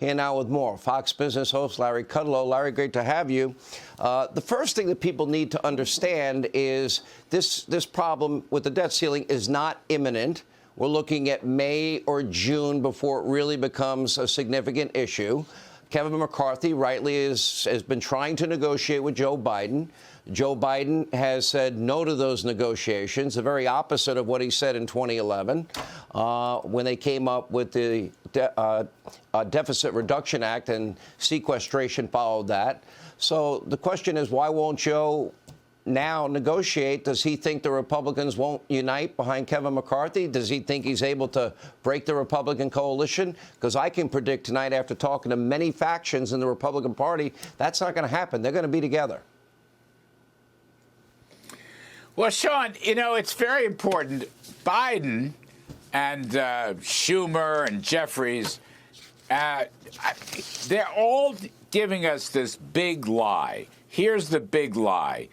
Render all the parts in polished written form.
Here now with more. Fox Business host Larry Kudlow. Larry, great to have you. The first thing that people need to understand is this problem with the debt ceiling is not imminent. We're looking at May or June before it really becomes a significant issue. Kevin McCarthy rightly has been trying to negotiate with Joe Biden. Joe Biden has said no to those negotiations, the very opposite of what he said in 2011 when they came up with the Deficit Reduction Act, and sequestration followed that. So the question is, why won't Joe now negotiate? Does he think the Republicans won't unite behind Kevin McCarthy? Does he think he's able to break the Republican coalition? Because I can predict tonight, after talking to many factions in the Republican Party, that's not going to happen. They're going to be together. Well, Sean, you know, it's very important. Biden and Schumer and Jeffries, they're all giving us this big lie. Here's the big lie.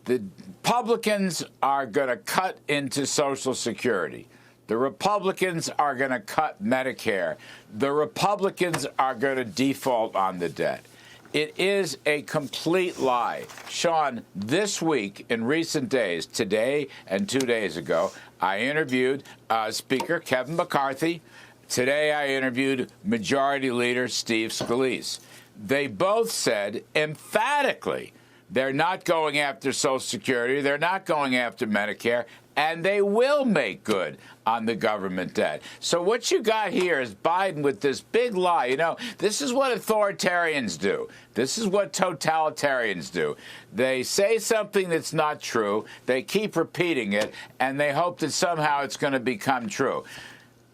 The Republicans are going to cut into Social Security. The Republicans are going to cut Medicare. The Republicans are going to default on the debt. It is a complete lie. Sean, this week, in recent days, today and 2 days ago, I interviewed Speaker Kevin McCarthy. Today I interviewed Majority Leader Steve Scalise. They both said emphatically they're not going after Social Security, they're not going after Medicare, and they will make good on the government debt. So what you got here is Biden with this big lie. You know, this is what authoritarians do. This is what totalitarians do. They say something that's not true, they keep repeating it, and they hope that somehow it's going to become true.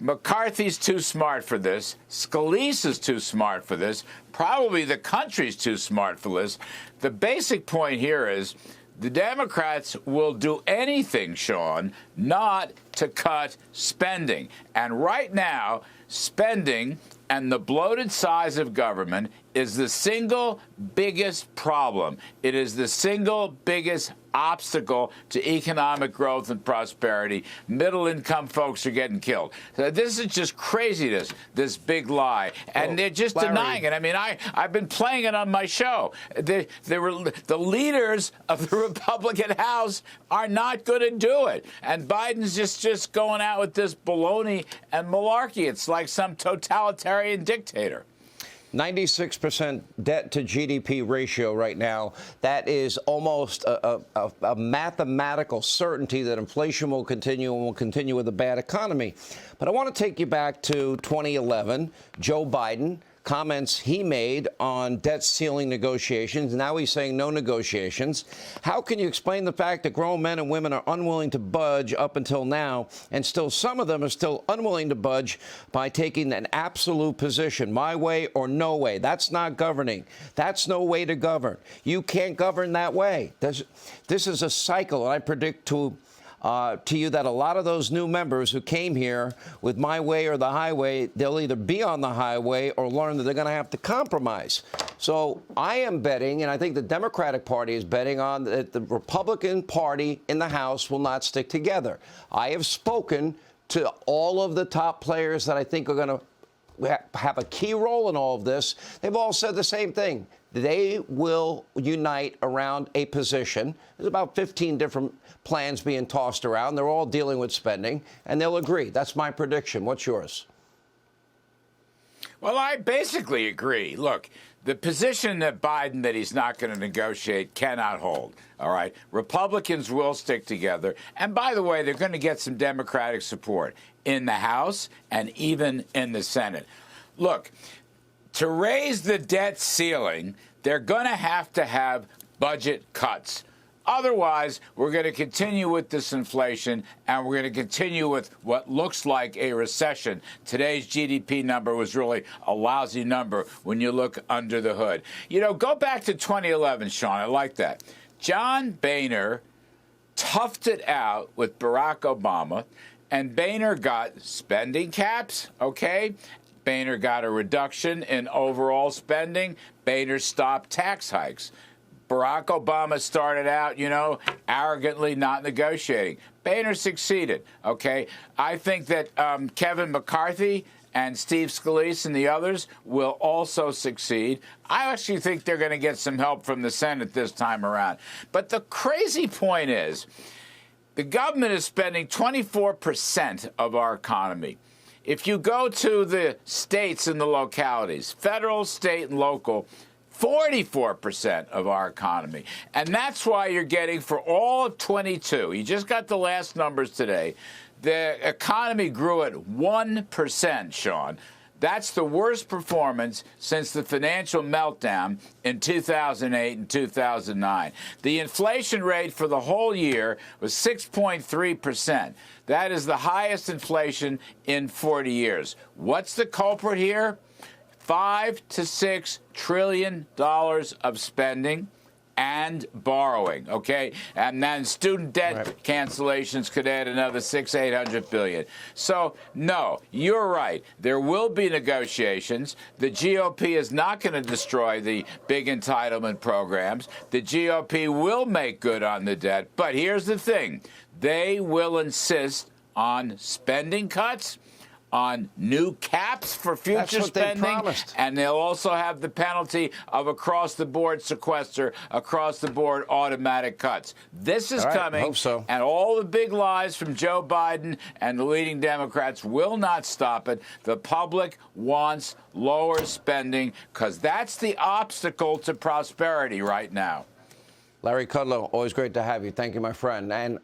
McCarthy's too smart for this. Scalise is too smart for this. Probably the country's too smart for this. The basic point here is the Democrats will do anything, Sean, not to cut spending. And right now, spending and the bloated size of government is the single biggest problem. It is the single biggest obstacle to economic growth and prosperity. Middle-income folks are getting killed. So this is just craziness, this big lie. And they're just denying it. I mean, I've been playing it on my show. The leaders of the Republican House are not going to do it. And Biden's just going out with this baloney and malarkey. It's like some totalitarian dictator. 96% debt to GDP ratio right now. That is almost a mathematical certainty that inflation will continue and will continue with a bad economy. But I want to take you back to 2011. Joe Biden, comments he made on debt ceiling negotiations. Now he's saying no negotiations. How can you explain the fact that grown men and women are unwilling to budge up until now, and still some of them are still unwilling to budge by taking an absolute position, my way or no way? That's not governing. That's no way to govern. You can't govern that way. This is a cycle, and I predict to you that a lot of those new members who came here with my way or the highway, they'll either be on the highway or learn that they're going to have to compromise. So I am betting, and I think the Democratic Party is betting on that the Republican Party in the House will not stick together. I have spoken to all of the top players that I think are going to have a key role in all of this. They've all said the same thing. They will unite around a position. There's about 15 different plans being tossed around. They're all dealing with spending, and they'll agree. That's my prediction. What's yours? Well, I basically agree. Look, the position that Biden that he's not going to negotiate cannot hold. All right. Republicans will stick together. And by the way, they're going to get some Democratic support in the House and even in the Senate. Look, to raise the debt ceiling, they're going to have budget cuts. Otherwise, we're going to continue with this inflation, and we're going to continue with what looks like a recession. Today's GDP number was really a lousy number when you look under the hood. You know, go back to 2011, Sean. I like that. John Boehner toughed it out with Barack Obama, and Boehner got spending caps, okay? Boehner got a reduction in overall spending. Boehner stopped tax hikes. Barack Obama started out, you know, arrogantly not negotiating. Boehner succeeded, okay? I think that Kevin McCarthy and Steve Scalise and the others will also succeed. I actually think they're going to get some help from the Senate this time around. But the crazy point is, the government is spending 24% of our economy. If you go to the states and the localities, federal, state, and local, 44% of our economy. And that's why you're getting, for all of 22, you just got the last numbers today, the economy grew at 1%, Sean. That's the worst performance since the financial meltdown in 2008 and 2009. The inflation rate for the whole year was 6.3%. That is the highest inflation in 40 years. What's the culprit here? $5 to $6 trillion of spending and borrowing, okay? And then student debt cancellations could add another $600-800 billion. So, no, you're right. There will be negotiations. The GOP is not going to destroy the big entitlement programs. The GOP will make good on the debt. But here's the thing. They will insist on spending cuts, on new caps for future spending, and they'll also have the penalty of across-the-board sequester, across-the-board automatic cuts. This is coming, hope so. And all the big lies from Joe Biden and the leading Democrats will not stop it. The public wants lower spending because that's the obstacle to prosperity right now. Larry Kudlow, always great to have you. Thank you, my friend. And